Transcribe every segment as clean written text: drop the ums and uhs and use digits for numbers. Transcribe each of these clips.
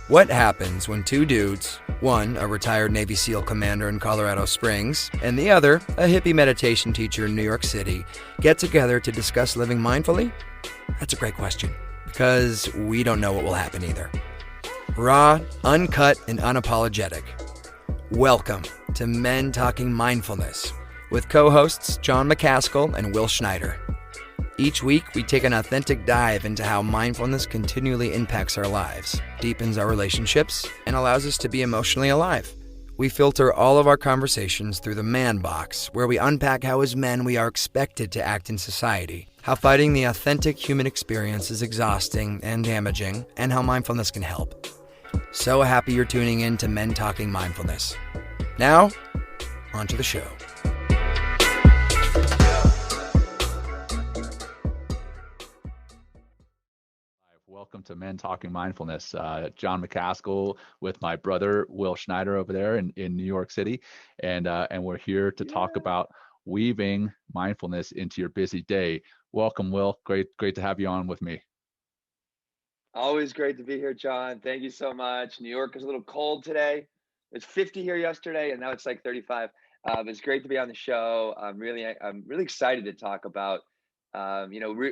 What happens when two dudes, one a retired Navy SEAL commander in Colorado Springs, and the other a hippie meditation teacher in New York City, get together to discuss living mindfully? That's a great question, because we don't know what will happen either. Raw, uncut, and unapologetic. Welcome to Men Talking Mindfulness with co-hosts John McCaskill and Will Schneider. Each week, we take an authentic dive into how mindfulness continually impacts our lives, deepens our relationships, and allows us to be emotionally alive. We filter all of our conversations through the man box, where we unpack how as men we are expected to act in society, how fighting the authentic human experience is exhausting and damaging, and how mindfulness can help. So happy you're tuning in to Men Talking Mindfulness. Now, on to the show. Welcome to Men Talking Mindfulness. John McCaskill with my brother Will Schneider over there in New York City, and we're here to talk about weaving mindfulness into your busy day. Welcome, Will. Great to have you on with me. Always great to be here, John. Thank you so much. New York is a little cold today. It's 50 here yesterday, and now it's like 35. It's great to be on the show. I'm really excited to talk about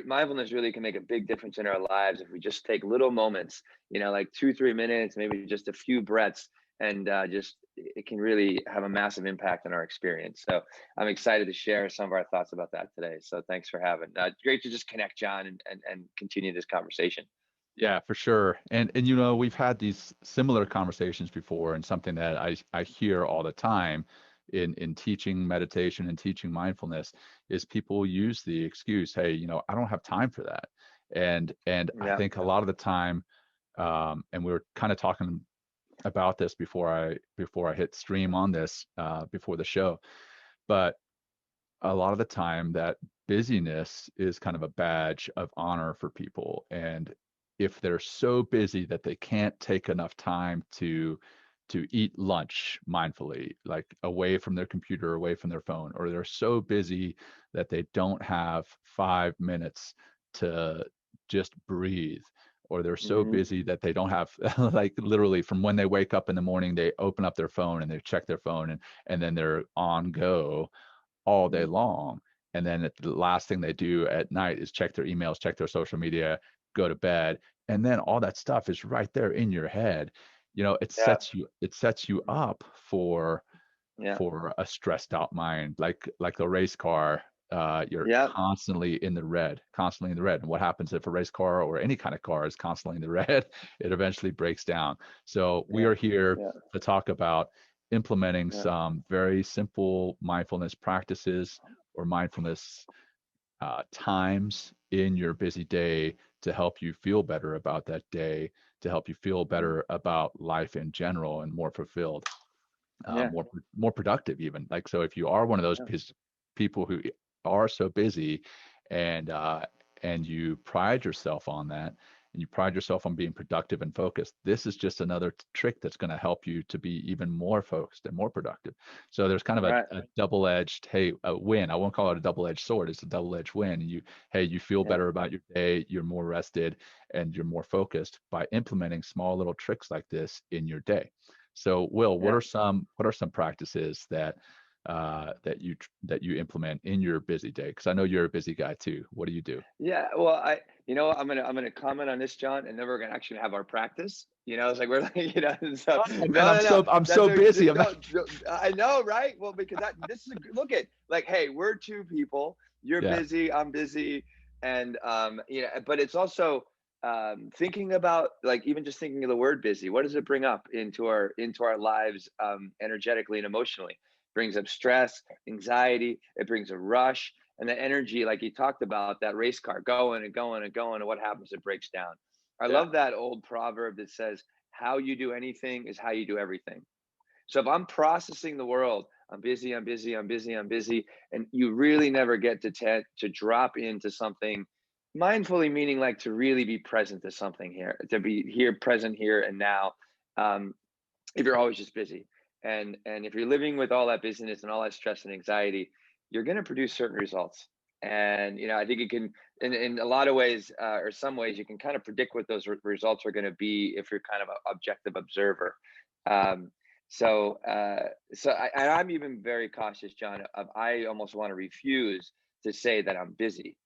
mindfulness really can make a big difference in our lives if we just take little moments, like 2-3 minutes, maybe just a few breaths, and it can really have a massive impact on our experience. So I'm excited to share some of our thoughts about that today. So thanks for having. Great to just connect, John, and continue this conversation. Yeah, for sure. And we've had these similar conversations before, and something that I hear all the time in teaching meditation and teaching mindfulness is people use the excuse, hey, I don't have time for that. And I think a lot of the time, and we were kind of talking about this before I hit stream on this before the show, but a lot of the time that busyness is kind of a badge of honor for people. And if they're so busy that they can't take enough time to eat lunch mindfully, like away from their computer, away from their phone, or they're so busy that they don't have 5 minutes to just breathe, or they're so busy that they don't have like literally from when they wake up in the morning, they open up their phone and they check their phone, and then they're on go all day long. And then the last thing they do at night is check their emails, check their social media, go to bed. And then all that stuff is right there in your head. It sets you up for a stressed out mind, like a race car. You're constantly in the red. And what happens if a race car or any kind of car is constantly in the red? It eventually breaks down. So we are here to talk about implementing some very simple mindfulness practices or mindfulness times in your busy day to help you feel better about that day, to help you feel better about life in general and more fulfilled, more productive even. Like, so if you are one of those people who are so busy and you pride yourself on that, and you pride yourself on being productive and focused, this is just another trick that's going to help you to be even more focused and more productive. So there's kind of a double-edged, a win. I won't call it a double-edged sword. It's a double-edged win. You feel better about your day, you're more rested, and you're more focused by implementing small little tricks like this in your day. So Will, what are some practices that you implement in your busy day? Because I know you're a busy guy too. What do you do? Yeah, well, I'm gonna comment on this, John, and then we're gonna actually have our practice. It's like we're like, so Oh man, no. I'm so busy. I know, right? Well, because this is look at like, hey, we're two people. You're busy, I'm busy, and but it's also thinking about, like, even just thinking of the word busy. What does it bring up into our lives, energetically and emotionally? Brings up stress, anxiety. It brings a rush. And the energy, like you talked about, that race car going and going and going, and what happens? It breaks down. I love that old proverb that says, how you do anything is how you do everything. So if I'm processing the world, I'm busy, and you really never get to drop into something mindfully, meaning like to really be present to something here, to be here, present here and now. If you're always just busy, and if you're living with all that busyness and all that stress and anxiety, you're going to produce certain results. And, I think it can, in a lot of ways, or some ways, you can kind of predict what those results are going to be if you're kind of an objective observer. Um, and I'm even very cautious, John. I almost want to refuse to say that I'm busy,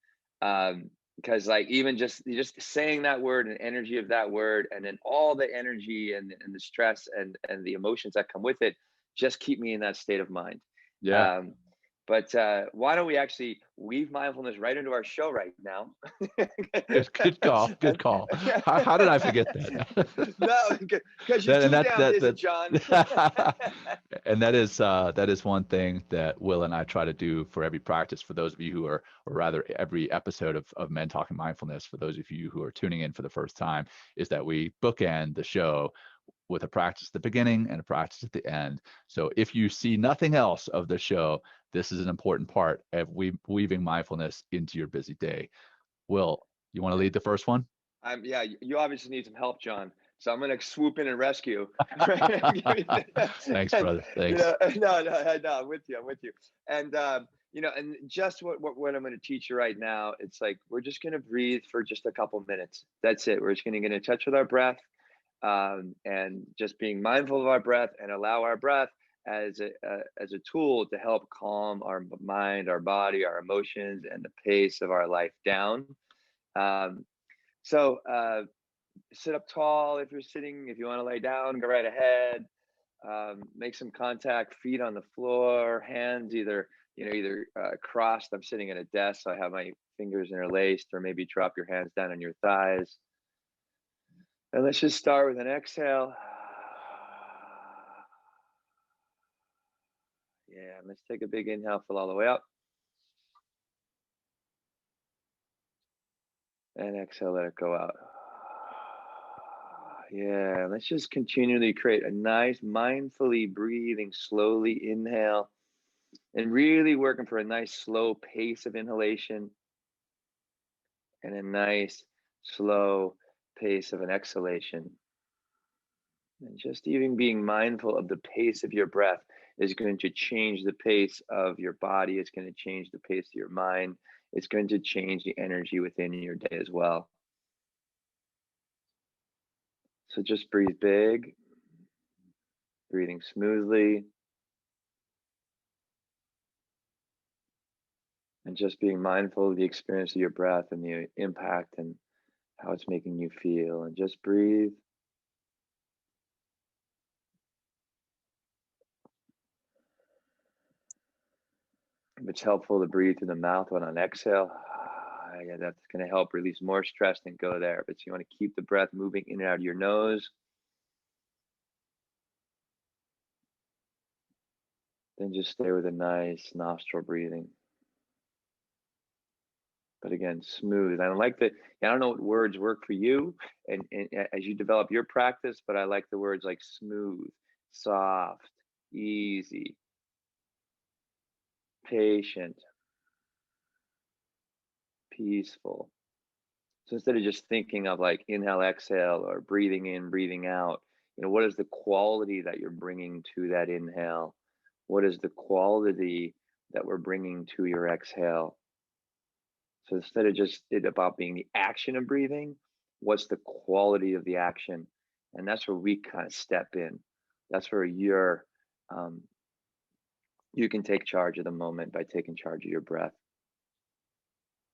because like even just saying that word and energy of that word, and then all the energy and the stress and the emotions that come with it, just keep me in that state of mind. Yeah. But why don't we actually weave mindfulness right into our show right now? Good call. Good call. How did I forget that? No, because you're too damn busy, John. And that is one thing that Will and I try to do for every practice. For those of you who are, or rather every episode of Men Talking Mindfulness, for those of you who are tuning in for the first time, is that we bookend the show with a practice at the beginning and a practice at the end. So if you see nothing else of the show, this is an important part of weaving mindfulness into your busy day. Will, you want to lead the first one? Yeah, you obviously need some help, John. So I'm going to swoop in and rescue. Thanks, brother. Thanks. No, I'm with you. And, and just what I'm going to teach you right now, it's like, we're just going to breathe for just a couple minutes. That's it. We're just going to get in touch with our breath, and just being mindful of our breath, and allow our breath as a tool to help calm our mind, our body, our emotions, and the pace of our life down. So sit up tall if you're sitting. If you want to lay down, go right ahead. Make some contact, feet on the floor, hands either crossed. I'm sitting at a desk, so I have my fingers interlaced, or maybe drop your hands down on your thighs. And let's just start with an exhale. Yeah, let's take a big inhale, fill all the way up. And exhale, let it go out. Yeah, let's just continually create a nice, mindfully breathing, slowly inhale, and really working for a nice, slow pace of inhalation, and a nice, slow pace of an exhalation. And just even being mindful of the pace of your breath is going to change the pace of your body. It's going to change the pace of your mind. It's going to change the energy within your day as well. So just breathe big, breathing smoothly, and just being mindful of the experience of your breath and the impact and how it's making you feel. And just breathe. If it's helpful to breathe through the mouth on an exhale, yeah, that's going to help release more stress than go there. But you want to keep the breath moving in and out of your nose. Then just stay with a nice nostril breathing. But again, smooth. I don't know what words work for you and as you develop your practice, but I like the words like smooth, soft, easy, patient, peaceful. So instead of just thinking of like inhale, exhale, or breathing in, breathing out, what is the quality that you're bringing to that inhale? What is the quality that we're bringing to your exhale? So instead of just it about being the action of breathing, what's the quality of the action? And that's where we kind of step in. That's where you can take charge of the moment by taking charge of your breath.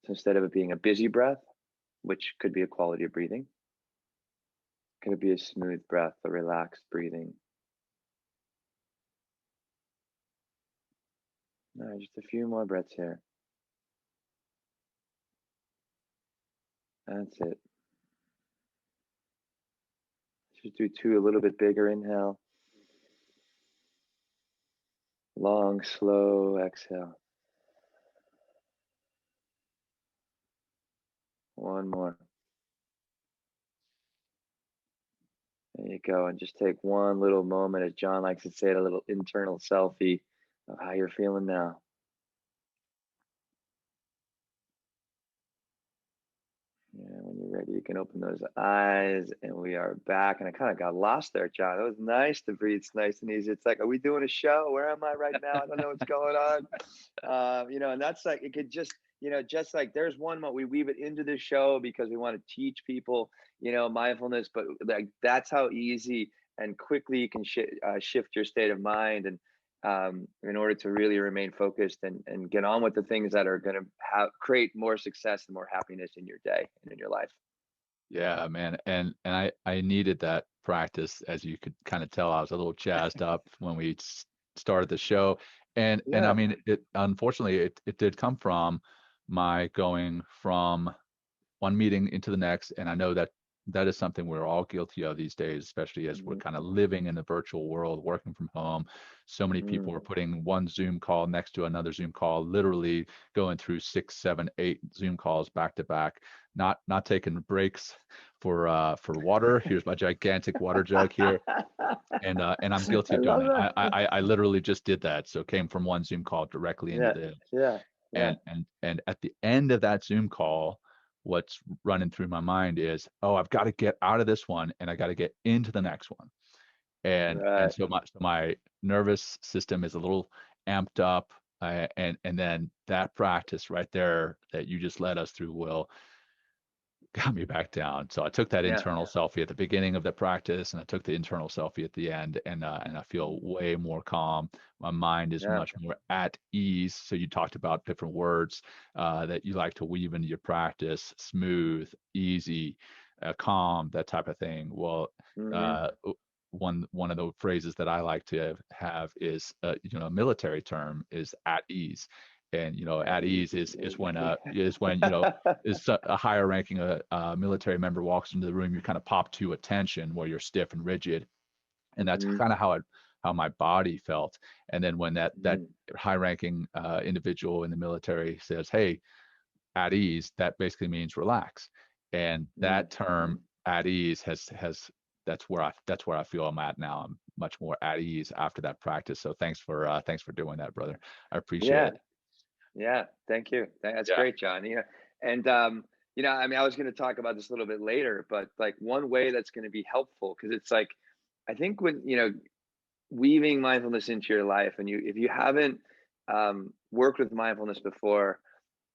So instead of it being a busy breath, which could be a quality of breathing, could it be a smooth breath, a relaxed breathing? All right, just a few more breaths here. That's it. Just do two a little bit bigger inhale. Long, slow exhale. One more. There you go. And just take one little moment, as John likes to say, a little internal selfie of how you're feeling now. Yeah, when you're ready, you can open those eyes, and we are back. And I kind of got lost there, John. It was nice to breathe. It's nice and easy. It's like, are we doing a show? Where am I right now? I don't know what's going on. And that's like, it could just, just like there's one we weave it into the show because we want to teach people, mindfulness, but like that's how easy and quickly you can shift your state of mind, and in order to really remain focused and get on with the things that are going to create more success and more happiness in your day and in your life. Yeah, man. And I needed that practice. As you could kind of tell, I was a little jazzed up when we started the show. And I Yeah. mean, it unfortunately it did come from my going from one meeting into the next. And I know that that is something we're all guilty of these days, especially as we're Mhm. kind of living in the virtual world, working from home. So many people are Mm. putting one Zoom call next to another Zoom call, literally going through 6, 7, 8 Zoom calls back to back, not taking breaks for water. Here's my gigantic water jug here. And I'm guilty I of doing love that. that. I literally just did that. So came from one Zoom call directly into Yeah. this. Yeah. Yeah. And at the end of that Zoom call, what's running through my mind is, oh, I've got to get out of this one and I got to get into the next one. And Right. so my nervous system is a little amped up. And then that practice right there that you just led us through, Will, got me back down. So I took that Yeah. internal selfie at the beginning of the practice, and I took the internal selfie at the end, and I feel Mm. way more calm. My mind is Yeah. much more at ease. So you talked about different words that you like to weave into your practice: smooth, easy, calm, that type of thing. Well, Hmm. uh, one of the phrases that I like to have is, a military term is at ease. And At at ease. ease is when is a higher ranking military member walks into the room, you kind of pop to attention where you're stiff and rigid, and that's Hmm. kind of how my body felt. And then when that Hmm. high ranking individual in the military says, "Hey, at ease," that basically means relax. And Hmm. that term at ease has that's where I feel I'm at now. I'm much more at ease after that practice. So thanks for doing that, brother. I appreciate Yeah. it. Yeah. Thank you. That's Yeah. great, John. Yeah. And, I mean, I was going to talk about this a little bit later, but like one way that's going to be helpful, because it's like, I think when, weaving mindfulness into your life, and if you haven't worked with mindfulness before,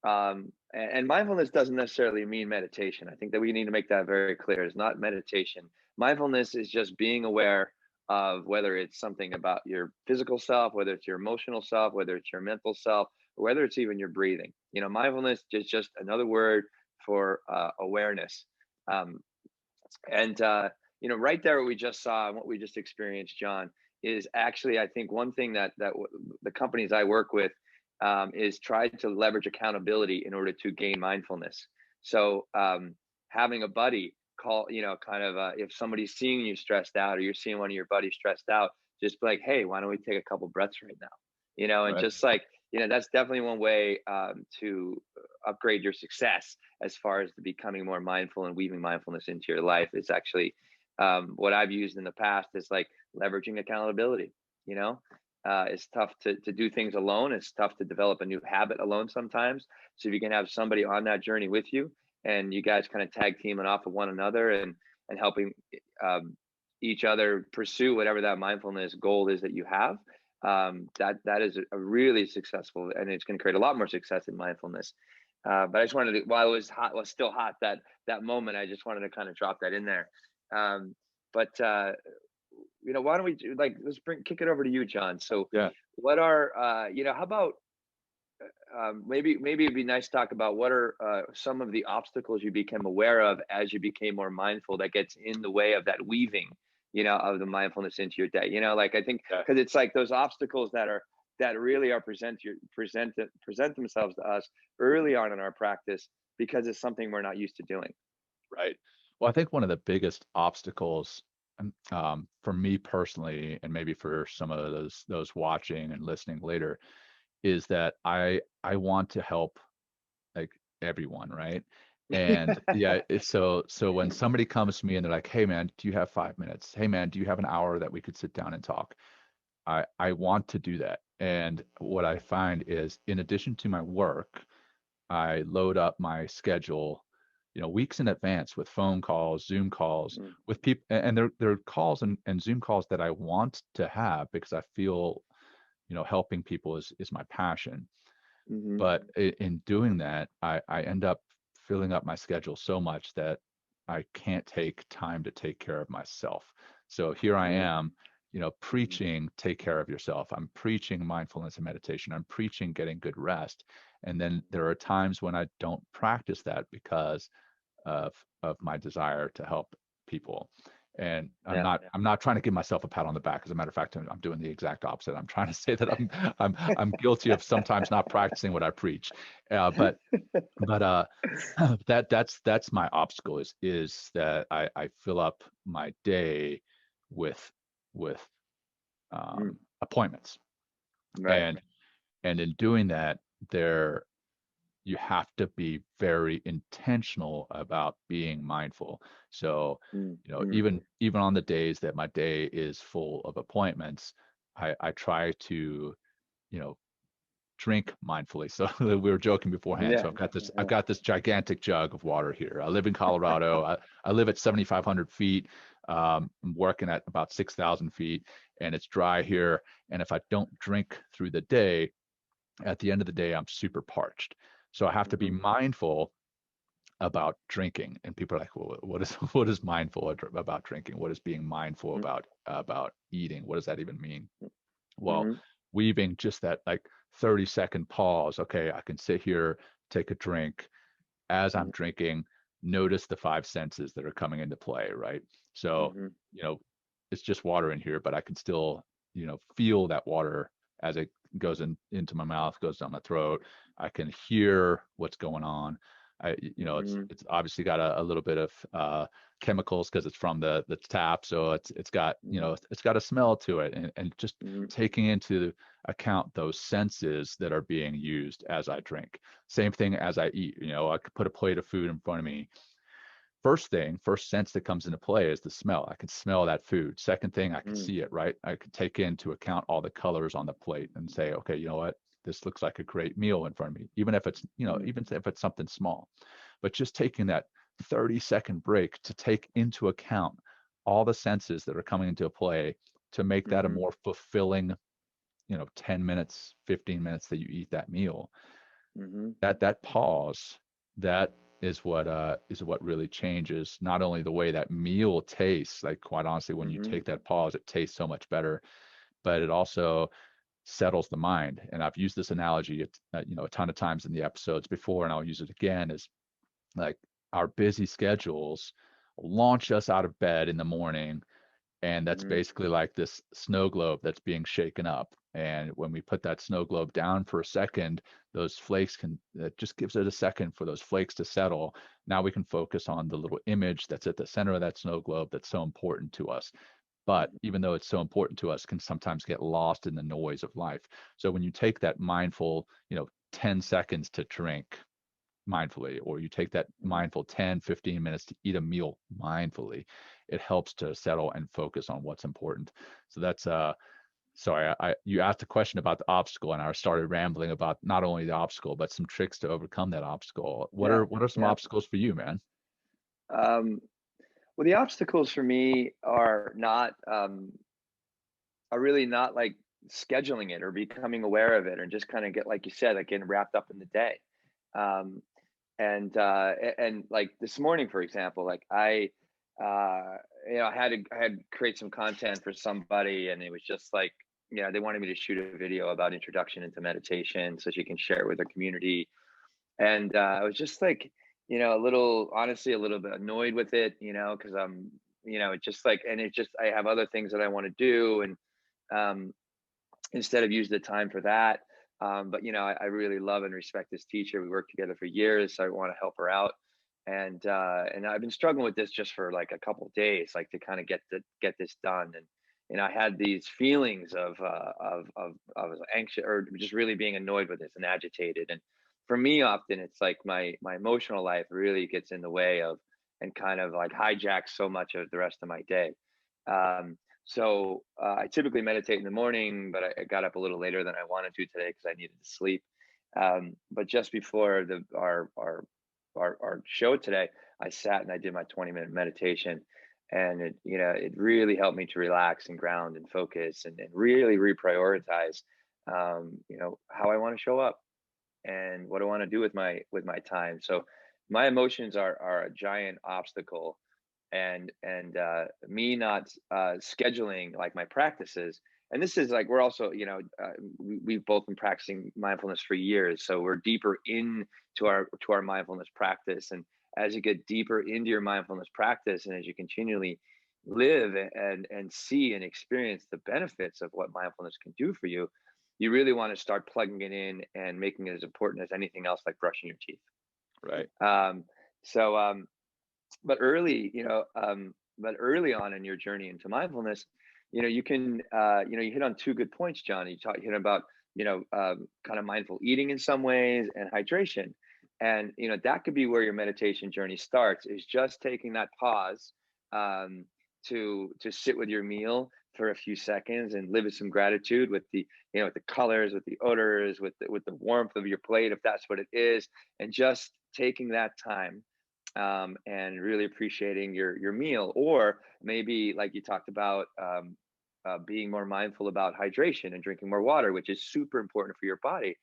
and mindfulness doesn't necessarily mean meditation. I think that we need to make that very clear. It's not meditation. Mindfulness is just being aware of whether it's something about your physical self, whether it's your emotional self, whether it's your mental self, or whether it's even your breathing. Mindfulness is just another word for awareness. Um, and right there, what we just saw and what we just experienced, John, is actually, I think, one thing that the companies I work with is try to leverage accountability in order to gain mindfulness. So having a buddy call, kind of if somebody's seeing you stressed out, or you're seeing one of your buddies stressed out, just be like, hey, why don't we take a couple breaths right now? And Right. just like, that's definitely one way to upgrade your success as far as to becoming more mindful and weaving mindfulness into your life. Is actually what I've used in the past is like leveraging accountability. It's tough to do things alone. It's tough to develop a new habit alone sometimes. So if you can have somebody on that journey with you, and you guys kind of tag teaming off of one another, and helping each other pursue whatever that mindfulness goal is that you have, that is a really successful, and it's going to create a lot more success in mindfulness. But I just wanted to, while it was hot, was still hot, that moment, I just wanted to kind of drop that in there. But why don't we do, like, let's kick it over to you, John. So Yeah. what are, how about, maybe it'd be nice to talk about what are some of the obstacles you became aware of as you became more mindful that gets in the way of that weaving, of the mindfulness into your day. Like, I think, Yeah. because it's like those obstacles that really are present themselves to us early on in our practice, because it's something we're not used to doing. Right. Well, I think one of the biggest obstacles, for me personally, and maybe for some of those watching and listening later, is that I want to help, like, everyone, right? And yeah, so when somebody comes to me and they're like, "Hey man, do you have 5 minutes? Hey man, do you have an hour that we could sit down and talk?" I want to do that. And what I find is, in addition to my work, I load up my schedule, weeks in advance with phone calls, Zoom calls Mm. with people, and they're calls and Zoom calls that I want to have because I feel, helping people is my passion. But in doing that, I end up filling up my schedule so much that I can't take time to take care of myself. So here I am, preaching, take care of yourself. I'm preaching mindfulness and meditation. I'm preaching getting good rest. And then there are times when I don't practice that because of my desire to help people. And I'm Yeah. not trying to give myself a pat on the back. As a matter of fact, I'm doing the exact opposite. I'm trying to say that I'm guilty of sometimes not practicing what I preach. But that's my obstacle is that I fill up my day with with appointments. Right. And in doing that, there you have to be very intentional about being mindful. So, even on the days that my day is full of appointments, I try to, you know, drink mindfully. So we were joking beforehand. So Yeah. I've got this gigantic jug of water here. I live in Colorado. I live at 7,500 feet. I'm working at about 6,000 feet, and it's dry here. And if I don't drink through the day, at the end of the day, I'm super parched. So I have to be mindful about drinking. And people are like, well, what is mindful about drinking? What is being mindful about eating? What does that even mean? Well, weaving just that like 30-second pause. Okay, I can sit here, take a drink. As I'm drinking, notice the five senses that are coming into play, right? So, you know, it's just water in here, but I can still, feel that water as it goes into my mouth, goes down my throat. I can hear what's going on. It's obviously got a little bit of chemicals because it's from the tap, so it's got it's got a smell to it, and just taking into account those senses that are being used as I drink. Same thing as I eat. I could put a plate of food in front of me. First sense that comes into play is the smell. I can smell that food. Second thing, I can see it, right? I can take into account all the colors on the plate and say, okay, you know what? This looks like a great meal in front of me, even if it's, even if it's something small. But just taking that 30-second break to take into account all the senses that are coming into play to make that a more fulfilling, 10 minutes, 15 minutes that you eat that meal. That pause, that is what really changes not only the way that meal tastes, like quite honestly, when you take that pause, it tastes so much better, but it also settles the mind. And I've used this analogy a ton of times in the episodes before, and I'll use it again, is like our busy schedules launch us out of bed in the morning, and that's basically like this snow globe that's being shaken up. And when we put that snow globe down for a second, those flakes that just gives it a second for those flakes to settle. Now we can focus on the little image that's at the center of that snow globe that's so important to us. But even though it's so important to us, can sometimes get lost in the noise of life. So when you take that mindful, 10 seconds to drink mindfully, or you take that mindful 10, 15 minutes to eat a meal mindfully, it helps to settle and focus on what's important. So that's sorry, you asked a question about the obstacle, and I started rambling about not only the obstacle but some tricks to overcome that obstacle. What are some obstacles for you, man? Um, well, the obstacles for me are really not like scheduling it or becoming aware of it, or just kind of get, like you said, like getting wrapped up in the day. Um, and like this morning, for example, like I had to create some content for somebody, and it was just like, they wanted me to shoot a video about introduction into meditation so she can share it with her community. And I was just like, honestly, a little bit annoyed with it, because it's just like, and it just, I have other things that I want to do, and um, instead of use the time for that. But I really love and respect this teacher. We worked together for years, so I want to help her out. And I've been struggling with this just for like a couple of days, like to kind of get this done. And I had these feelings of anxious, or just really being annoyed with this and agitated. And for me, often it's like my emotional life really gets in the way of, and kind of like hijacks so much of the rest of my day. Um, so I typically meditate in the morning, but I got up a little later than I wanted to today because I needed to sleep. But just before our show today, I sat and I did my 20-minute meditation, and it really helped me to relax and ground and focus, and really reprioritize how I want to show up. and what do I want to do with my time. So my emotions are a giant obstacle, and me not scheduling like my practices. And this is like, we're also, we've both been practicing mindfulness for years, so we're deeper into our mindfulness practice. And as you get deeper into your mindfulness practice, and as you continually live and see and experience the benefits of what mindfulness can do for you, you really want to start plugging it in and making it as important as anything else, like brushing your teeth. Right. So but early on in your journey into mindfulness, you can you hit on two good points, John. You hit about kind of mindful eating in some ways, and hydration. And that could be where your meditation journey starts, is just taking that pause, to sit with your meal for a few seconds and live with some gratitude, with the with the colors, with the odors, with the warmth of your plate, if that's what it is, and just taking that time, and really appreciating your meal. Or maybe, like you talked about, being more mindful about hydration and drinking more water, which is super important for your body.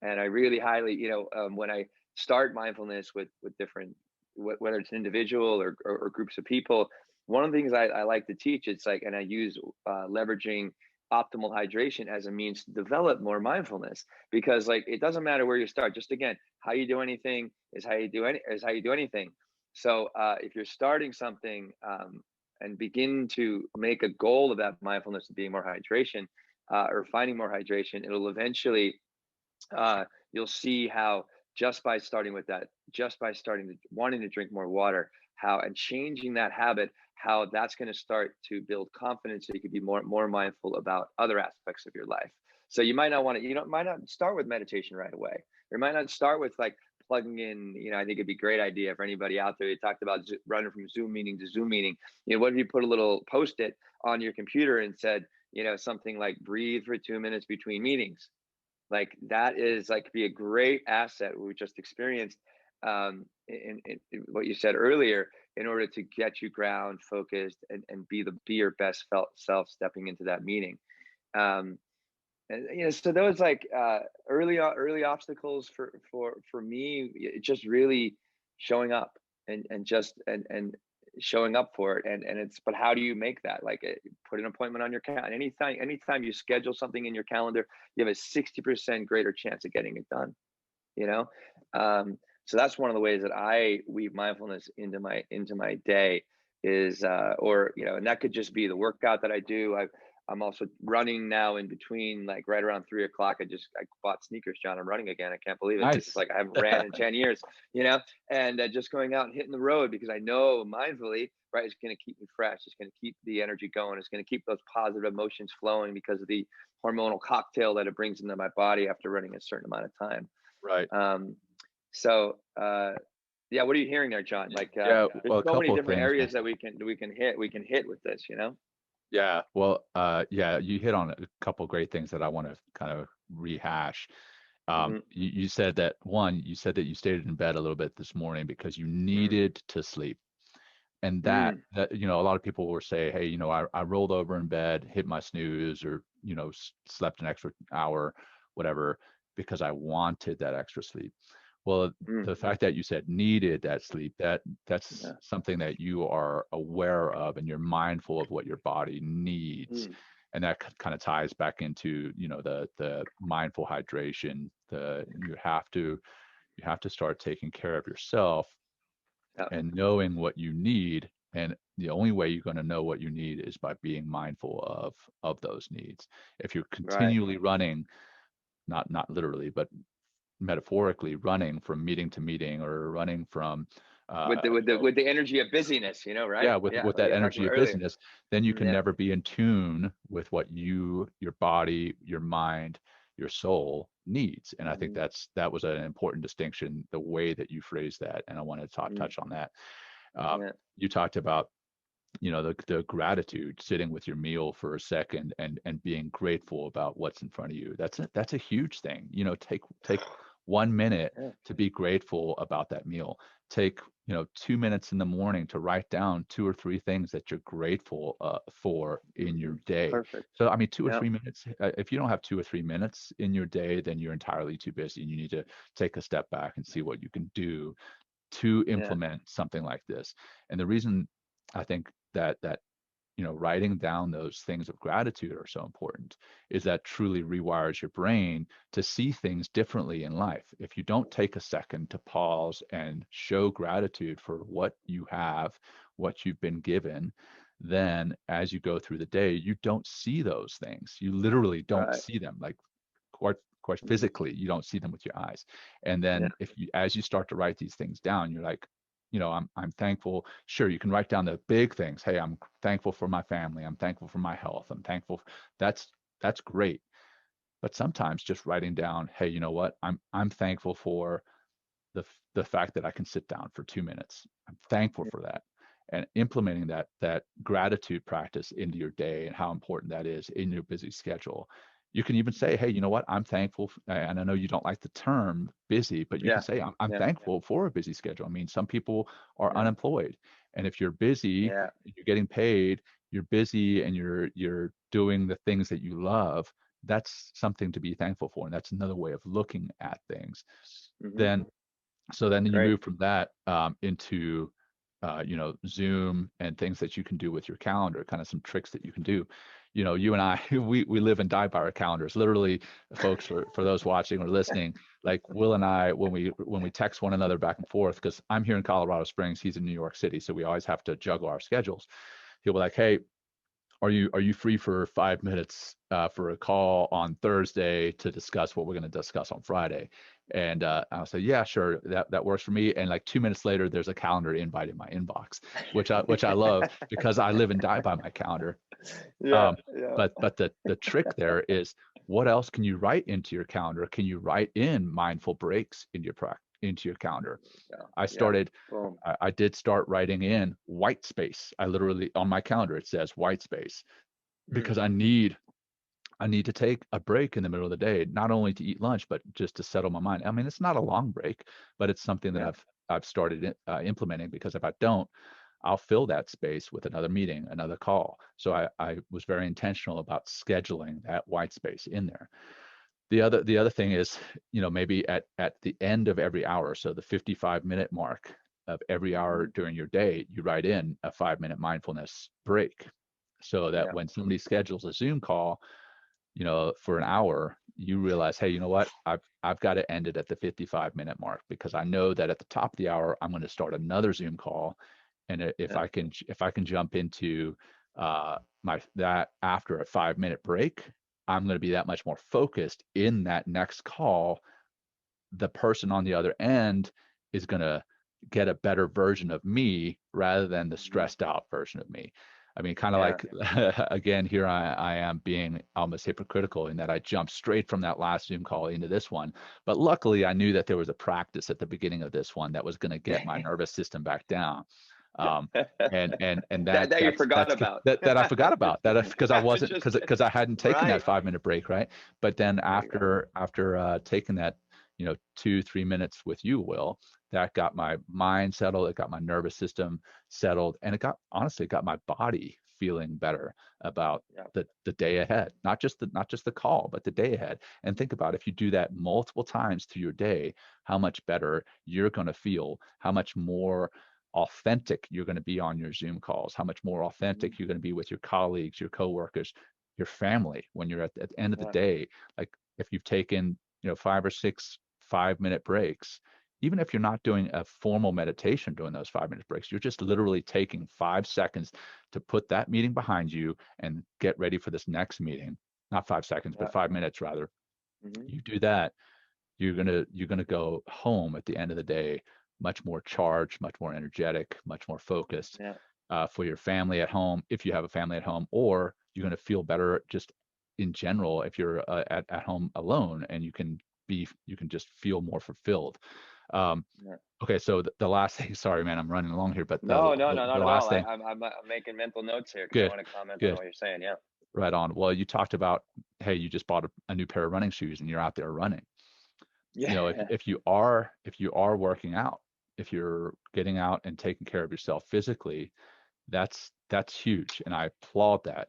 And I really highly, when I start mindfulness with different, whether it's an individual or groups of people, one of the things I like to teach, it's like, and I use leveraging optimal hydration as a means to develop more mindfulness. Because like, it doesn't matter where you start, just again, how you do anything is how you do anything. So if you're starting something, and begin to make a goal of that mindfulness of being more hydration, or finding more hydration, it'll eventually, you'll see how, just by starting with that, just by starting to wanting to drink more water, how, and changing that habit, how that's going to start to build confidence, so you can be more mindful about other aspects of your life. So you might not want to, might not start with meditation right away. Or might not start with like plugging in, I think it'd be a great idea for anybody out there. You talked about running from Zoom meeting to Zoom meeting. What if you put a little post-it on your computer and said, something like, breathe for 2 minutes between meetings? Like, that is like, be a great asset we just experienced, in what you said earlier, in order to get you ground focused, and be your best self stepping into that meeting. And so those, like, early obstacles for me, just really showing up, and showing up for it. And it's, but how do you make that, like, put an appointment on your calendar. Anytime you schedule something in your calendar, you have a 60% greater chance of getting it done. So that's one of the ways that I weave mindfulness into my day, is and that could just be the workout that I do. I'm also running now in between, like right around 3 o'clock. I bought sneakers, John. I'm running again. I can't believe it. Nice. It's like I haven't ran in 10 years, and just going out and hitting the road, because I know mindfully, right, it's going to keep me fresh. It's going to keep the energy going. It's going to keep those positive emotions flowing, because of the hormonal cocktail that it brings into my body after running a certain amount of time. Right. So yeah, what are you hearing there, John? Like, Yeah, well, there's so many of different things, man. areas that we can hit with this, Yeah, well, yeah, you hit on a couple great things that I want to kind of rehash. Mhm. You said that you said that you stayed in bed a little bit this morning because you needed to sleep. And that, a lot of people will say, hey, I rolled over in bed, hit my snooze, or, slept an extra hour, whatever, because I wanted that extra sleep. Well, the fact that you said needed that sleep, that's Yeah. something that you are aware of, and you're mindful of what your body needs. And that kind of ties back into, the mindful hydration. You have to start taking care of yourself, Yeah. and knowing what you need. And the only way you're going to know what you need is by being mindful of those needs. If you're Right. continually running, not literally, but metaphorically running from meeting to meeting, or running from With the energy of busyness, right? yeah, with Yeah, like that I talked energy about of earlier. business, then you can Yeah. never be in tune with what your body, your mind, your soul needs. And I think Mhm. that was an important distinction, the way that you phrased that, and I wanted to Mhm. touch on that. Yeah. You talked about, the gratitude, sitting with your meal for a second, and being grateful about what's in front of you. That's a huge thing. Take 1 minute Yeah. to be grateful about that meal. Take 2 minutes in the morning to write down 2 or 3 things that you're grateful for in your day. Perfect. So I mean, 2 or 3 minutes. Yeah. If you don't have 2 or 3 minutes in your day, then you're entirely too busy, and you need to take a step back and see what you can do to Yeah. implement something like this. And the reason I think that writing down those things of gratitude are so important is that truly rewires your brain to see things differently in life. If you don't take a second to pause and show gratitude for what you have, what you've been given, then as you go through the day, you don't see those things. You literally don't Right. see them. Like quite physically, you don't see them with your eyes. And Yeah. then if you as you start to write these things down, you're like, I'm thankful. Sure, you can write down the big things. Hey, I'm thankful for my family. I'm thankful for my health. I'm thankful. That's great. But sometimes just writing down, hey, you know what? I'm thankful for the fact that I can sit down for 2 minutes. I'm thankful for that. And implementing that gratitude practice into your day and how important that is in your busy schedule. You can even say, hey, you know what? I'm thankful. And I know you don't like the term busy, but you can Yeah. say, I'm Yeah. thankful for a busy schedule. I mean, some people are Yeah. unemployed. And if you're busy, Yeah. you're getting paid, you're busy and you're doing the things that you love, that's something to be thankful for. And that's another way of looking at things. Hmm. Then so then you Great. move from that into Zoom and things that you can do with your calendar, kind of some tricks that you can do. You and I, we live and die by our calendars. Literally, folks, for those watching or listening, like Will and I, when we text one another back and forth, because I'm here in Colorado Springs, he's in New York City, so we always have to juggle our schedules. He'll be like, "Hey, are you free for 5 minutes for a call on Thursday to discuss what we're going to discuss on Friday?" And I'll say, yeah, sure, that works for me. And like 2 minutes later, there's a calendar invite in my inbox, which I love because I live and die by my calendar. Yeah. Um, Yeah. but the trick there is, what else can you write into your calendar? Can you write in mindful breaks into your calendar? Yeah. I Yeah. started Boom. I did start writing in white space. I literally, on my calendar, it says white space, Mm. because I need to take a break in the middle of the day, not only to eat lunch, but just to settle my mind. I mean, it's not a long break, but it's something that Yeah. I've started implementing, because if I don't, I'll fill that space with another meeting, another call. So I was very intentional about scheduling that white space in there. The other thing is, maybe at the end of every hour, so the 55-minute mark of every Hmm. hour during your day, you write in a 5-minute mindfulness break, so that Yeah. when somebody schedules a Zoom call, for an hour, you realize, hey, you know what? I've got to end it at the 55-minute mark, because I know that at the top of the hour, I'm going to start another Zoom call. And if Yeah. I can jump into my that after a 5-minute break, I'm going to be that much more focused in that next call. The person on the other end is going to get a better version of me rather than the Hmm. stressed out version of me. I mean, kind of Yeah. like, again, here I am being almost hypocritical in that I jumped straight from that last Zoom call into this one. But luckily, I knew that there was a practice at the beginning of this one that was going to get my nervous system back down. Um, and that you forgot about. that I forgot about that, because I I was wasn't, just because I hadn't taken that right. 5-minute break, right? But then There you go. after taking that 2-3 minutes with you, Will, that got my mind settled, it got my nervous system settled, and it got my body feeling better about Yeah. the day ahead, not just the call, but the day ahead. And think about, if you do that multiple times through your day, how much better you're going to feel, how much more authentic you're going to be on your Zoom calls, how much more Hmm. authentic you're going to be with your colleagues, your coworkers, your family, when you're at the end of the Yeah. day. Like, if you've taken 5 or 6 5-minute breaks, even if you're not doing a formal meditation during those 5-minute breaks, you're just literally taking 5 seconds to put that meeting behind you and get ready for this next meeting. Not 5 seconds, but Yeah. 5 minutes rather. Hmm. You do that, you're gonna go home at the end of the day much more charged, much more energetic, much more focused, Yeah. for your family at home, if you have a family at home, or you're going to feel better just in general if you're at home alone, and you can just feel more fulfilled. Um, Yeah. okay, so the last thing, sorry man, I'm running along here, but No, no, no, the not at last all. thing, I'm making mental notes here because I good, want to comment on good, what you're saying. Yeah. right on. Well, you talked about, hey, you just bought a new pair of running shoes and you're out there running. You know, Yeah. if you are working out, if you're getting out and taking care of yourself physically, that's huge, and I applaud that.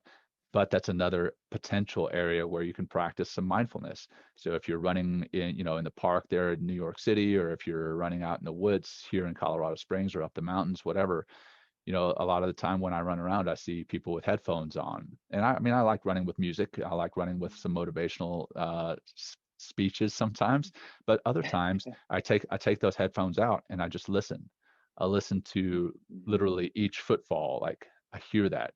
But that's another potential area where you can practice some mindfulness. So if you're running in, in the park there in New York City, or if you're running out in the woods here in Colorado Springs or up the mountains, whatever, a lot of the time when I run around, I see people with headphones on. And I mean, I like running with music. I like running with some motivational speeches sometimes, but other times I take those headphones out and I just listen. I listen to Mhm. literally each footfall. Like I hear that.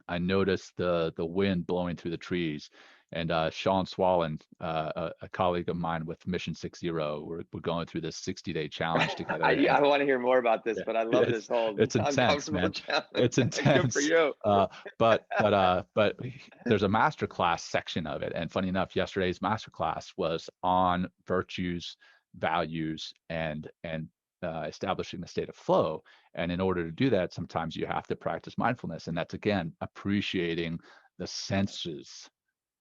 I noticed the wind blowing through the trees. And Sean Swallen, a colleague of mine with Mission 60, we're going through this 60-day challenge together. I And want to hear more about this, yeah, but I love it's this whole it's intense, uncomfortable man. challenge. It's Good for intense. you. But there's a masterclass section of it. And funny enough, yesterday's masterclass was on virtues, values, and establishing the state of flow. And in order to do that, sometimes you have to practice mindfulness. And that's again appreciating the senses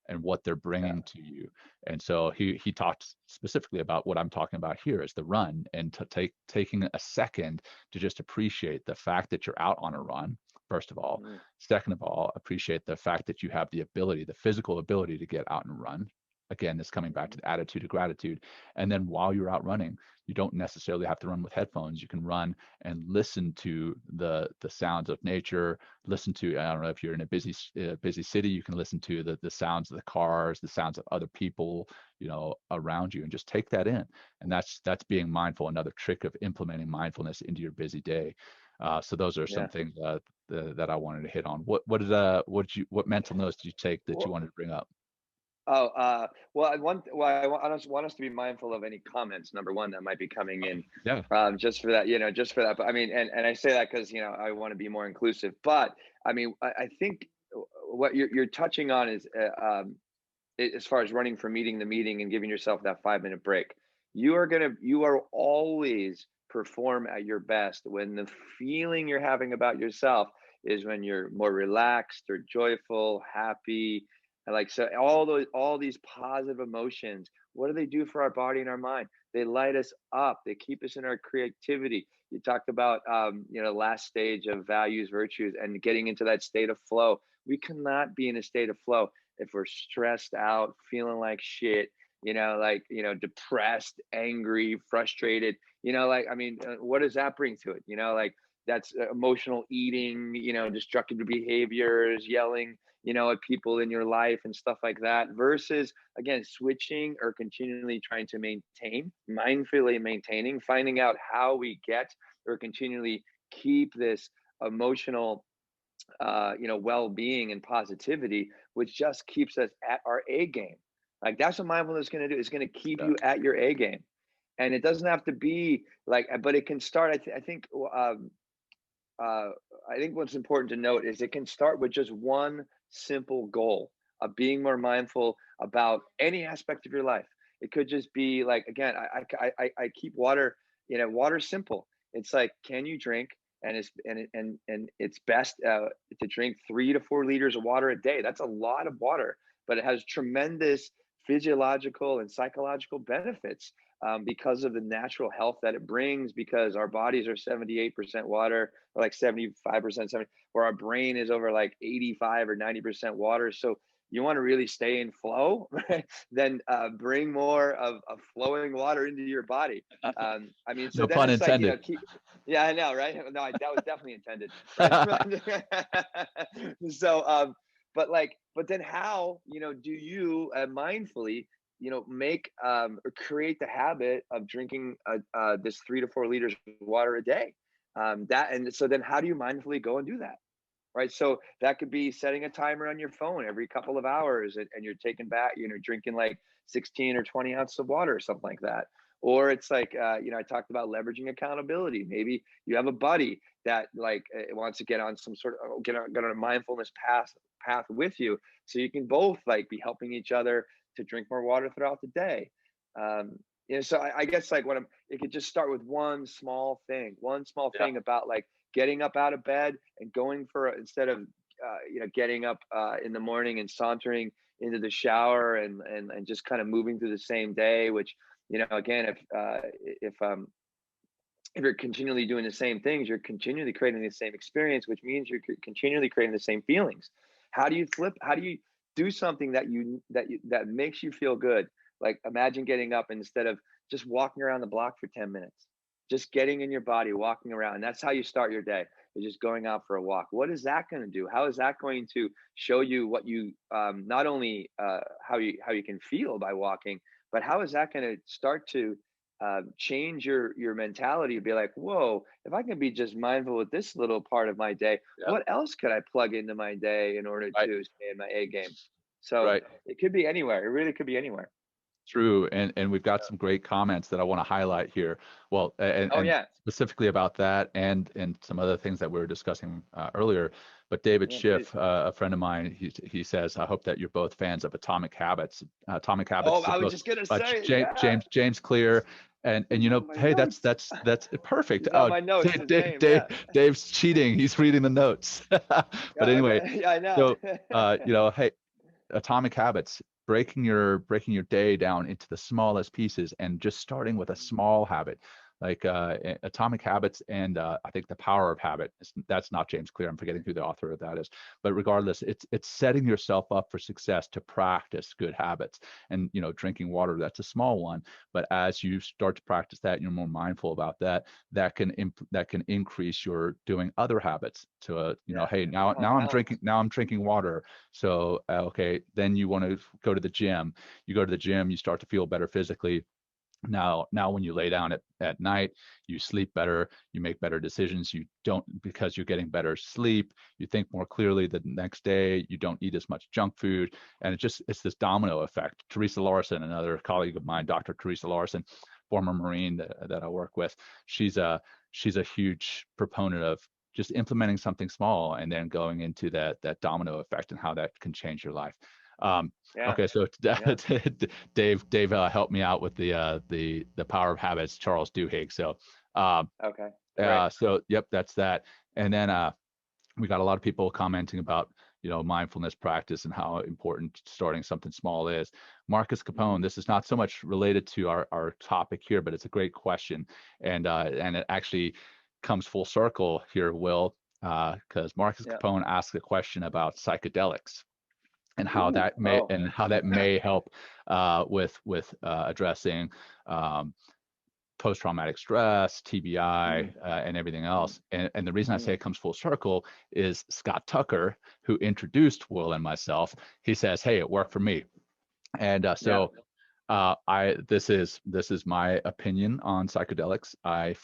and what they're Yeah. bringing to you. And so he talked specifically about what I'm talking about here is the run, and to taking a second to just appreciate the fact that you're out on a run. First of all, Mm. second of all, appreciate the fact that you have the ability, the physical ability to get out and run. Again, this coming back to Mhm. the attitude of gratitude. And then while you're out running, you don't necessarily have to run with headphones. You can run and listen to the sounds of nature. Listen to, I don't know, if you're in a busy city, you can listen to the sounds of the cars, the sounds of other people, around you, and just take that in. And that's being mindful. Another trick of implementing mindfulness into your busy day. So those are some Yeah. things that I wanted to hit on. What mental notes did you take that you Well, wanted to bring up? oh, well, I want us to be mindful of any comments, number one, that might be coming in, Yeah. just for that, just for that. But I mean, and I say that because, I want to be more inclusive. But I mean, I think what you're touching on is, as far as running from meeting to meeting and giving yourself that 5-minute break. You are always perform at your best when the feeling you're having about yourself is when you're more relaxed or joyful, happy, and like, so all these positive emotions, what do they do for our body and our mind? They light us up. They keep us in our creativity. You talked about, last stage of values, virtues, and getting into that state of flow. We cannot be in a state of flow if we're stressed out, feeling like shit, depressed, angry, frustrated, like, I mean, what does that bring to it? Like, that's emotional eating, destructive behaviors, yelling, at people in your life and stuff like that, versus, again, switching or continually trying to maintain, mindfully maintaining, finding out how we get or continually keep this emotional, well-being and positivity, which just keeps us at our A game. Like, that's what mindfulness is going to do. It's going to keep Yeah. you at your A game, and it doesn't have to be like, but it can start. Uh, I think what's important to note is it can start with just one simple goal of being more mindful about any aspect of your life. It could just be like, again, I keep water. Water's simple. It's like, can you drink? And it's best to drink 3 to 4 liters of water a day. That's a lot of water, but it has tremendous physiological and psychological benefits, because of the natural health that it brings. Because our bodies are 78% water, or like 75%, 70, where our brain is over like 85 or 90% water. So you want to really stay in flow, right? Then bring more of flowing water into your body. I mean, so No then pun it's like, intended. yeah, I know, right? No, that was definitely intended, right? So, but then how, do you mindfully, make or create the habit of drinking this 3 to 4 liters of water a day? And so then how do you mindfully go and do that? Right. So that could be setting a timer on your phone every couple of hours, and you're taking back, drinking like 16 or 20 ounces of water or something like that. Or it's like, I talked about leveraging accountability. Maybe you have a buddy that like wants to get on some sort of get on a mindfulness path with you, so you can both like be helping each other to drink more water throughout the day. So I guess like it could just start with one small Yeah. thing about like getting up out of bed and going for, instead of getting up in the morning and sauntering into the shower and just kind of moving through the same day, which Again, if you're continually doing the same things, you're continually creating the same experience, which means you're continually creating the same feelings. How do you flip? How do you do something that makes you feel good? Like, imagine getting up and instead of just walking around the block for 10 minutes, just getting in your body, walking around. And that's how you start your day, is just going out for a walk. What is that going to do? How is that going to show you what you, not only how you can feel by walking, but how is that going to start to change your mentality to be like, whoa, if I can be just mindful with this little part of my day, what else could I plug into my day in order to stay in my A game? So it could be anywhere. It really could be anywhere. True. And we've got some great comments that I want to highlight here. Well, and specifically about that and some other things that we were discussing earlier. But David Schiff, a friend of mine, he says, I hope that you're both fans of Atomic Habits. Atomic Habits. Oh, I was just gonna say James Clear. And hey, that's perfect. Oh, my notes. Dave's cheating. He's reading the notes. But anyway, yeah, I know. So hey, Atomic Habits, breaking your day down into the smallest pieces and just starting with a small habit, like Atomic Habits and I think The Power of Habit. That's not James Clear. I'm forgetting who the author of that is. But regardless, it's setting yourself up for success to practice good habits. And drinking water, that's a small one. But as you start to practice that, you're more mindful about that can increase your doing other habits. To hey, now I'm drinking water. So okay, then you want to go to the gym. You go to the gym, you start to feel better physically. Now when you lay down at night, you sleep better, you make better decisions, because you're getting better sleep, you think more clearly the next day, you don't eat as much junk food, and it's this domino effect. Teresa Larson, another colleague of mine, Dr. Teresa Larson, former Marine that I work with, she's a huge proponent of just implementing something small and then going into that domino effect and how that can change your life. Okay, so Dave helped me out with the Power of Habits, Charles Duhigg. So so yep, that's that. And then we got a lot of people commenting about mindfulness practice and how important starting something small is. Marcus Capone, this is not so much related to our topic here, but it's a great question, and it actually comes full circle here, Will, because Marcus Capone asked a question about psychedelics and how that may help with addressing post-traumatic stress, TBI, and everything else. And the reason I say it comes full circle is Scott Tucker, who introduced Will and myself. He says, "Hey, it worked for me," and this is my opinion on psychedelics. I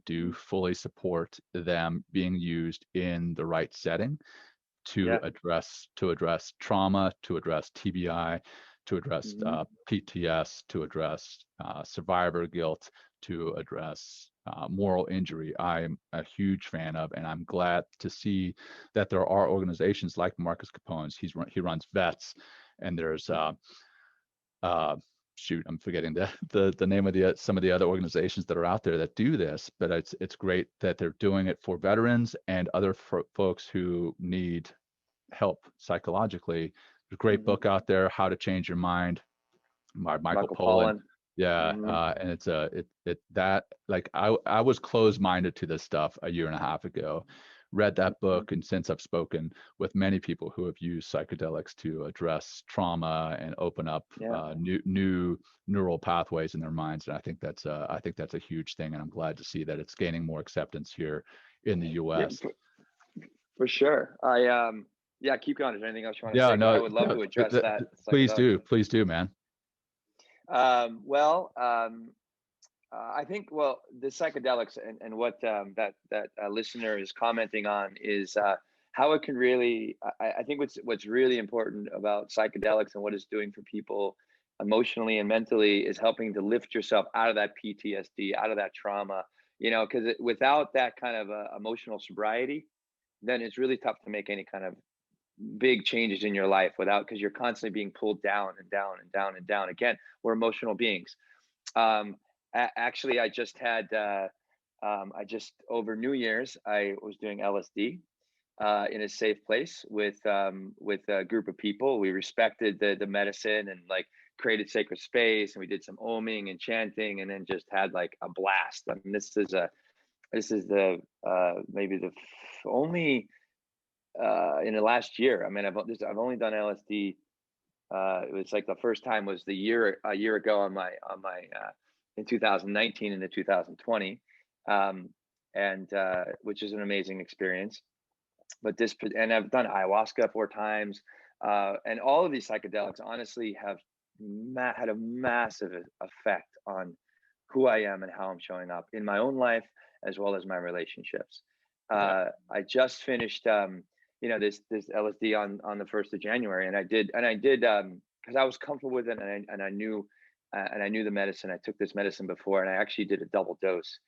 do fully support them being used in the right setting to address trauma, to address TBI, to address PTS, to address survivor guilt, to address moral injury. I'm a huge fan of, and I'm glad to see that there are organizations like Marcus Capone's. He runs VETS, and there's shoot, I'm forgetting the name of some of the other organizations that are out there that do this, but it's great that they're doing it for veterans and other folks who need help psychologically. There's a great book out there, How to Change Your Mind, by Michael Pollan. And it's that, like, I was closed-minded to this stuff a year and a half ago, read that book, and since I've spoken with many people who have used psychedelics to address trauma and open up new neural pathways in their minds, and I think that's a huge thing, and I'm glad to see that it's gaining more acceptance here in the U.S. For sure. Keep going. Is there anything else you want to say? No, I would love to address that. Please do, man. I think, the psychedelics and what that listener is commenting on is how it can really, I think what's really important about psychedelics and what it's doing for people emotionally and mentally is helping to lift yourself out of that PTSD, out of that trauma, because without that kind of emotional sobriety, then it's really tough to make any kind of big changes in your life because you're constantly being pulled down and down and down and down. Again, we're emotional beings. Actually, I just over New Year's, I was doing LSD in a safe place with a group of people. We respected the medicine and like created sacred space, and we did some oming and chanting, and then just had like a blast. I mean, this is the maybe the only in the last year. I mean, I've only done LSD. It was like the first time was a year ago on my in 2019 into 2020, and which is an amazing experience. But and I've done ayahuasca 4 times, and all of these psychedelics honestly have had a massive effect on who I am and how I'm showing up in my own life as well as my relationships. I just finished this LSD on the 1st of January, and I did because I was comfortable with it, and I knew the medicine. I took this medicine before, and I actually did a double dose,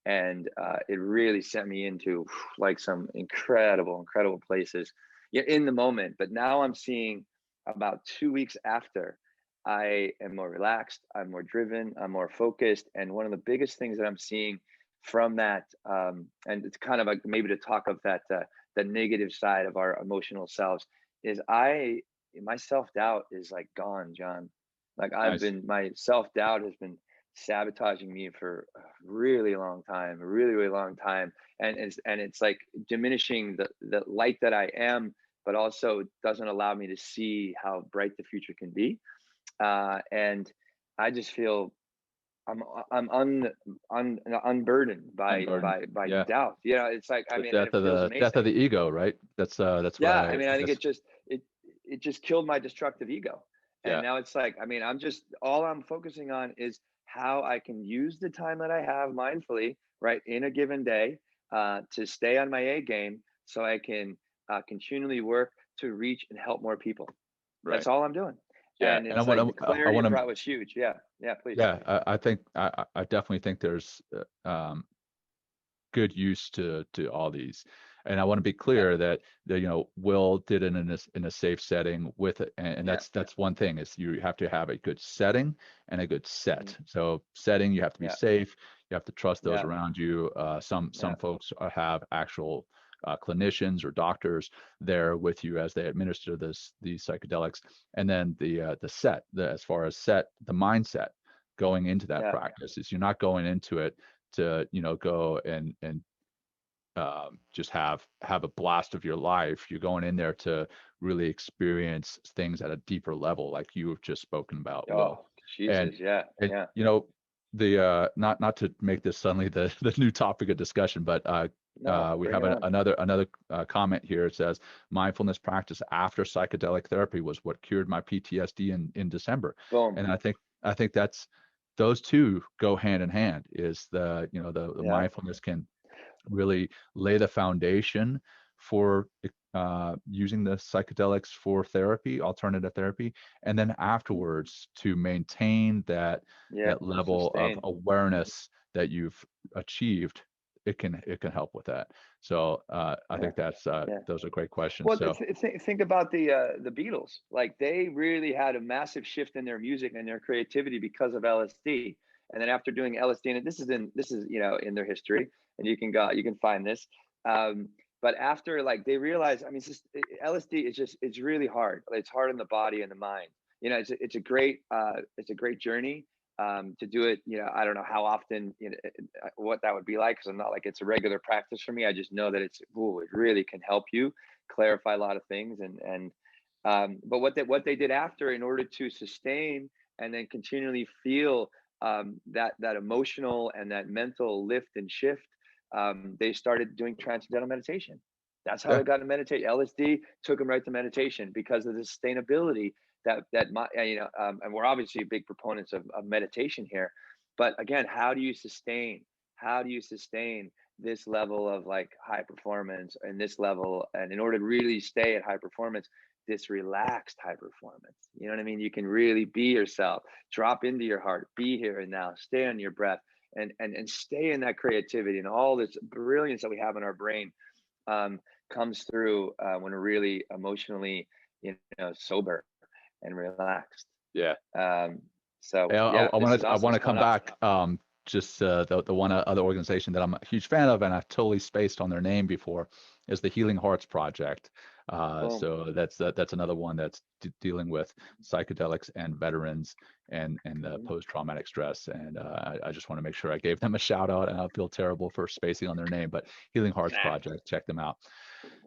and it really sent me into like some incredible places in the moment. But now I'm seeing about 2 weeks after, I am more relaxed, I'm more driven, I'm more focused. And one of the biggest things that I'm seeing from that, and it's kind of like maybe to talk of that, the negative side of our emotional selves, is my self-doubt is like gone, John. Like my self-doubt has been sabotaging me for a really long time, and it's like diminishing the light that I am, but also doesn't allow me to see how bright the future can be. And I just feel I'm unburdened by doubt. It's like, I mean, death of the ego, right? That's yeah. I mean, I think it just killed my destructive ego. And now it's like, I mean, all I'm focusing on is how I can use the time that I have mindfully, right, in a given day, to stay on my A game, so I can continually work to reach and help more people. Right. That's all I'm doing. Yeah, and it's the clarity you brought was huge. Yeah, please. Yeah, I think I definitely think there's good use to all these, and I want to be clear that Will did it in a safe setting with it, and that's one thing, is you have to have a good setting and a good set. Mm-hmm. So setting, you have to be safe, you have to trust those around you. Some folks have actual clinicians or doctors there with you as they administer these psychedelics. And then the as far as the mindset going into that practice, is you're not going into it to go and just have a blast of your life. You're going in there to really experience things at a deeper level, like you have just spoken about. Oh, Jesus, the not to make this suddenly the new topic of discussion, but we have another comment here. It says, mindfulness practice after psychedelic therapy was what cured my PTSD in December. Boom. And I think that's, those two go hand in hand. Is the mindfulness can really lay the foundation for using the psychedelics for therapy, alternative therapy, and then afterwards to maintain that level of awareness that you've achieved. It can help with that. So I think that's those are great questions. Well, think about the Beatles. Like, they really had a massive shift in their music and their creativity because of LSD. And then after doing LSD, and this is in their history, and you can find this. But after, like, they realized, I mean, LSD it's really hard. It's hard on the body and the mind. It's a great journey. To do it, I don't know how often, what that would be like, because I'm not like, it's a regular practice for me. I just know that it really can help you clarify a lot of things. But what they did after, in order to sustain and then continually feel that emotional and that mental lift and shift, they started doing transcendental meditation. That's how they got to meditate. LSD took them right to meditation because of the sustainability and we're obviously big proponents of meditation here. But again, how do you sustain this level of like high performance, and this level, and in order to really stay at high performance, this relaxed high performance, you know what I mean? You can really be yourself, drop into your heart, be here and now, stay on your breath, and stay in that creativity, and all this brilliance that we have in our brain comes through when we're really emotionally sober and relaxed. I want to come back. Just the one other organization that I'm a huge fan of, and I've totally spaced on their name before, is the Healing Hearts Project. So that's another one that's dealing with psychedelics and veterans and post-traumatic stress. And I just want to make sure I gave them a shout out, and I feel terrible for spacing on their name, but Healing Hearts Project, check them out.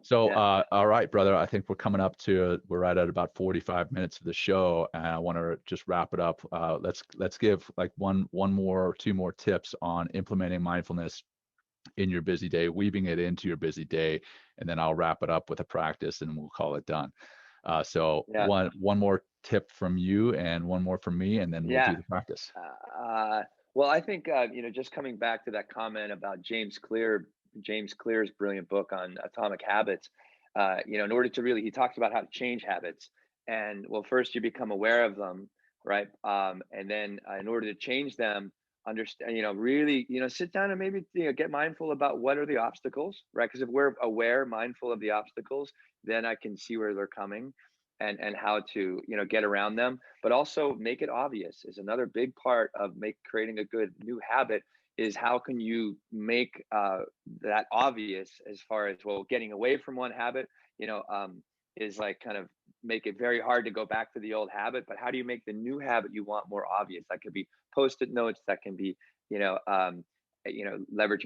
So, all right, brother, I think we're right at about 45 minutes of the show, and I want to just wrap it up. Let's give like one more or two more tips on implementing mindfulness in your busy day, weaving it into your busy day, and then I'll wrap it up with a practice and we'll call it done. So one more tip from you and one more from me, and then we'll do the practice. Well, I think just coming back to that comment about James Clear's brilliant book on atomic habits. In order to really, he talks about how to change habits, and well, first you become aware of them, right? And then in order to change them, understand, really, sit down and maybe get mindful about what are the obstacles, right? Because if we're aware, mindful of the obstacles, then I can see where they're coming and how to get around them. But also make it obvious is another big part of creating a good new habit. Is how can you make that obvious, as far as, well, getting away from one habit is like kind of make it very hard to go back to the old habit. But how do you make the new habit you want more obvious? That could be post-it notes, that can be leveraging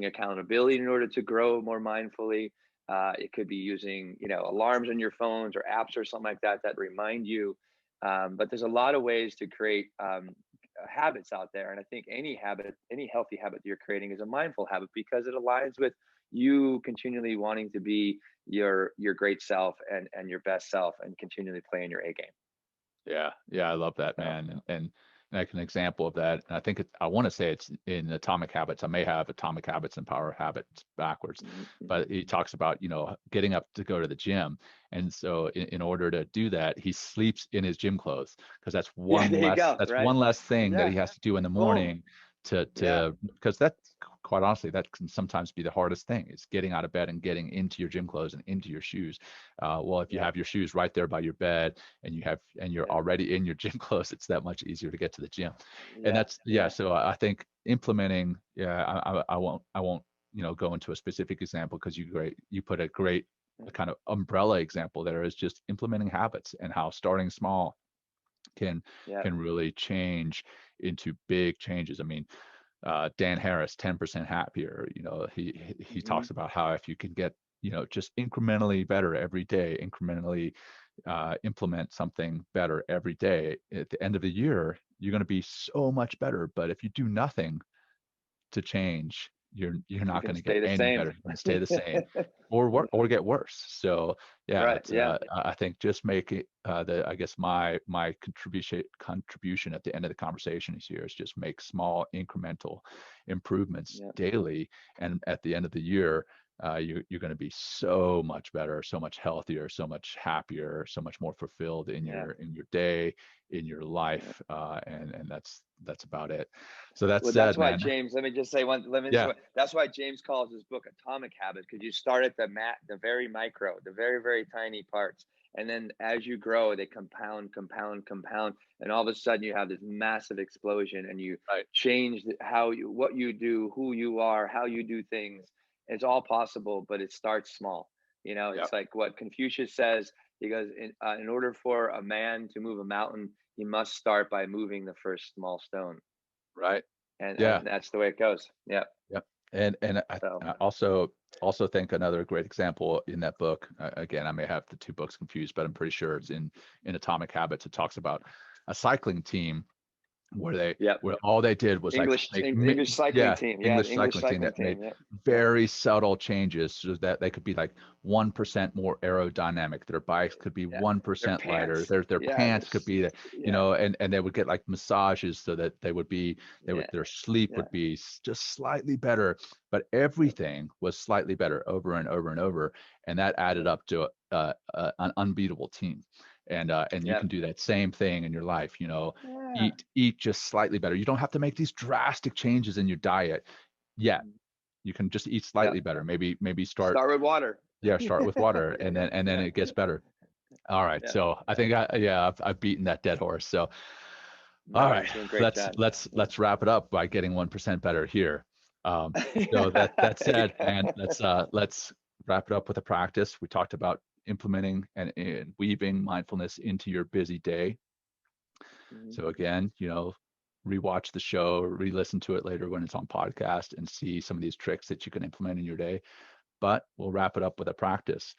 accountability in order to grow more mindfully. It could be using alarms on your phones or apps or something like that remind you. But there's a lot of ways to create habits out there, and I think any healthy habit you're creating is a mindful habit, because it aligns with you continually wanting to be your great self and your best self, and continually playing your A game. Yeah, I love that, man. And like an example of that, and I think I want to say it's in Atomic Habits. I may have Atomic Habits and Power Habits backwards, but he talks about getting up to go to the gym, and so in order to do that, he sleeps in his gym clothes, because that's one less thing that he has to do in the morning because that's, quite honestly, that can sometimes be the hardest thing, is getting out of bed and getting into your gym clothes and into your shoes. Well, if you have your shoes right there by your bed and you're already in your gym clothes, it's that much easier to get to the gym. And that's so I think implementing, I won't go into a specific example, because you put a great kind of umbrella example there, is just implementing habits, and how starting small can really change into big changes. I mean, Dan Harris, 10% happier, he talks about how if you can get just incrementally better every day, incrementally implement something better every day, at the end of the year you're going to be so much better. But if you do nothing to change, you're not going to get any better. You're going to stay the same or get worse. So I think just make it I guess my contribution at the end of the conversation here is just make small incremental improvements daily, and at the end of the year you're going to be so much better, so much healthier, so much happier, so much more fulfilled in your day, in your life, and that's about it. So that's why, man. James, let me just say that's why James calls his book Atomic Habits, because you start at the very micro, the very, very tiny parts, and then as you grow, they compound, and all of a sudden you have this massive explosion, and you change what you do, who you are, how you do things. It's all possible, but it starts small. It's like what Confucius says. He goes, in order for a man to move a mountain, he must start by moving the first small stone. Right. And that's the way it goes. Yeah. And I also think another great example in that book, again, I may have the two books confused, but I'm pretty sure it's in Atomic Habits. It talks about a cycling team where all they did was English cycling team. English cycling team that made very subtle changes, so that they could be like 1% more aerodynamic. Their bikes could be 1% lighter. Their pants could be, and they would get like massages so that their sleep would be just slightly better, but everything was slightly better over and over and over, and that added up to an unbeatable team. And you can do that same thing in your life, eat just slightly better. You don't have to make these drastic changes in your diet yet. You can just eat slightly better. Maybe start with water. Start with water, and then it gets better. All right. So I think I've beaten that dead horse. So all right, let's wrap it up by getting 1% better here. So that said, man, let's wrap it up with a practice. We talked about implementing and weaving mindfulness into your busy day. So again, rewatch the show, re-listen to it later when it's on podcast, and see some of these tricks that you can implement in your day. But we'll wrap it up with a practice.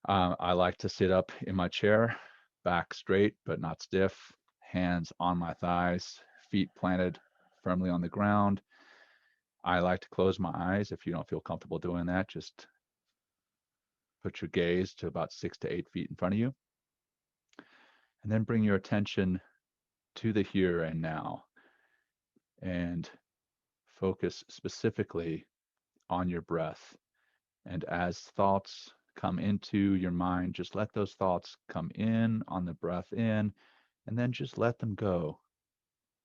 I like to sit up in my chair, back straight but not stiff, hands on my thighs, feet planted firmly on the ground. I like to close my eyes. If you don't feel comfortable doing that, just put your gaze to about 6 to 8 feet in front of you. And then bring your attention to the here and now and focus specifically on your breath. And as thoughts come into your mind, just let those thoughts come in on the breath in, and then just let them go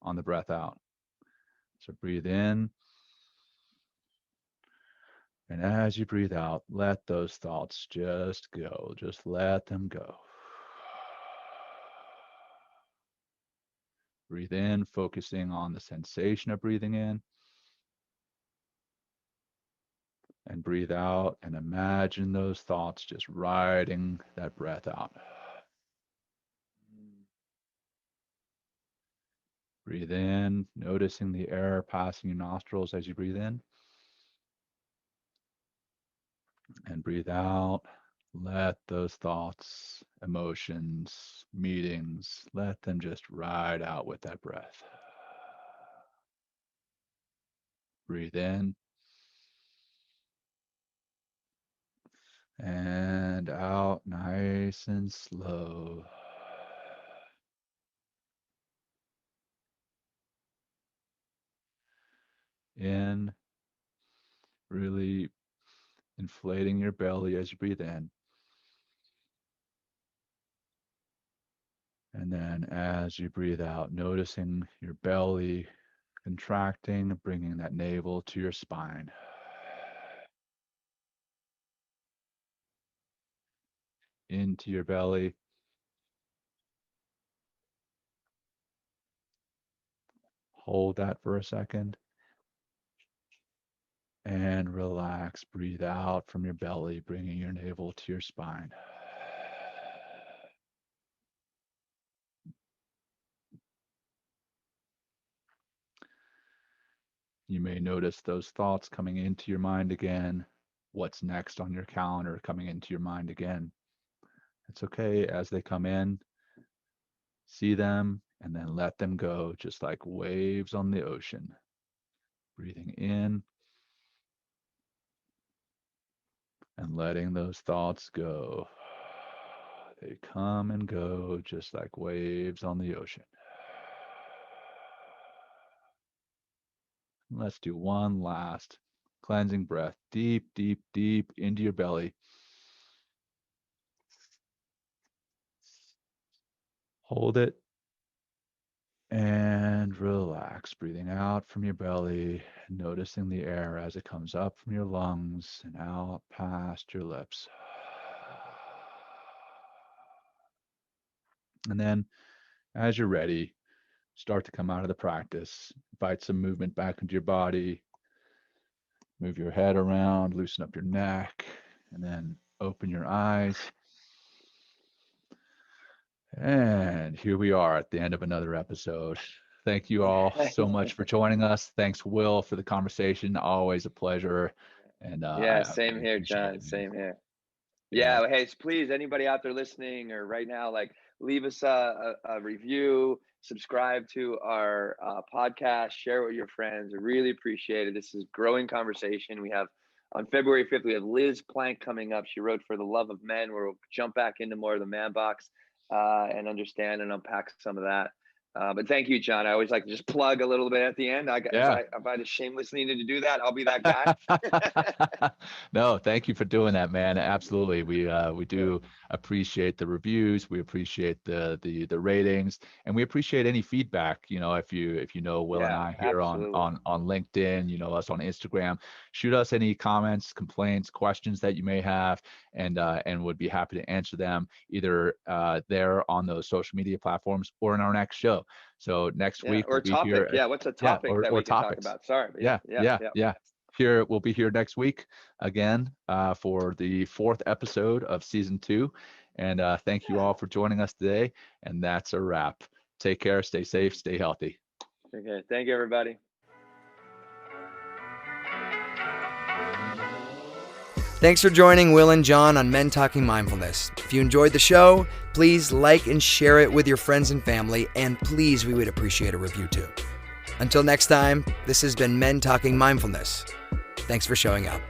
on the breath out. So breathe in. And as you breathe out, let those thoughts just go. Just let them go. Breathe in, focusing on the sensation of breathing in. And breathe out and imagine those thoughts just riding that breath out. Breathe in, noticing the air passing your nostrils as you breathe in. And breathe out. Let those thoughts, emotions, meetings, let them just ride out with that breath. Breathe in. And out nice and slow. In, really inflating your belly as you breathe in. And then as you breathe out, noticing your belly contracting, bringing that navel to your spine. Into your belly. Hold that for a second. And relax. Breathe out from your belly, bringing your navel to your spine. You may notice those thoughts coming into your mind again. What's next on your calendar coming into your mind again. It's okay as they come in. See them and then let them go, just like waves on the ocean. Breathing in and letting those thoughts go. They come and go just like waves on the ocean. Let's do one last cleansing breath. Deep, deep, deep into your belly. Hold it and relax. Breathing out from your belly, noticing the air as it comes up from your lungs and out past your lips. And then as you're ready, start to come out of the practice. Invite some movement back into your body. Move your head around, loosen up your neck, and then open your eyes. And here we are at the end of another episode. Thank you all so much for joining us. Thanks, Will, for the conversation. Always a pleasure. And yeah, same here, John. Same here. Yeah. Hey, please, anybody out there listening or right now, like, leave us a review, subscribe to our podcast, share it with your friends. I really appreciate it. This is growing conversation. We have on February 5th, we have Liz Plank coming up. She wrote For the Love of Men, where we'll jump back into more of the man box and understand and unpack some of that. But thank you, John. I always like to just plug a little bit at the end. If I just shamelessly need to do that, I'll be that guy. No, thank you for doing that, man. Absolutely. We do appreciate the reviews. We appreciate the ratings, and we appreciate any feedback. If you know Will and I here on LinkedIn, us on Instagram, shoot us any comments, complaints, questions that you may have, and would be happy to answer them either there on those social media platforms or in our next show. So next week or we'll topic. be here. What's a topic that we can talk about? Sorry. Yeah. we'll be here next week again for the 4th episode of season 2. And thank you all for joining us today. And that's a wrap. Take care, stay safe, stay healthy. Okay. Thank you, everybody. Thanks for joining Will and John on Men Talking Mindfulness. If you enjoyed the show, please like and share it with your friends and family, and please, we would appreciate a review too. Until next time, this has been Men Talking Mindfulness. Thanks for showing up.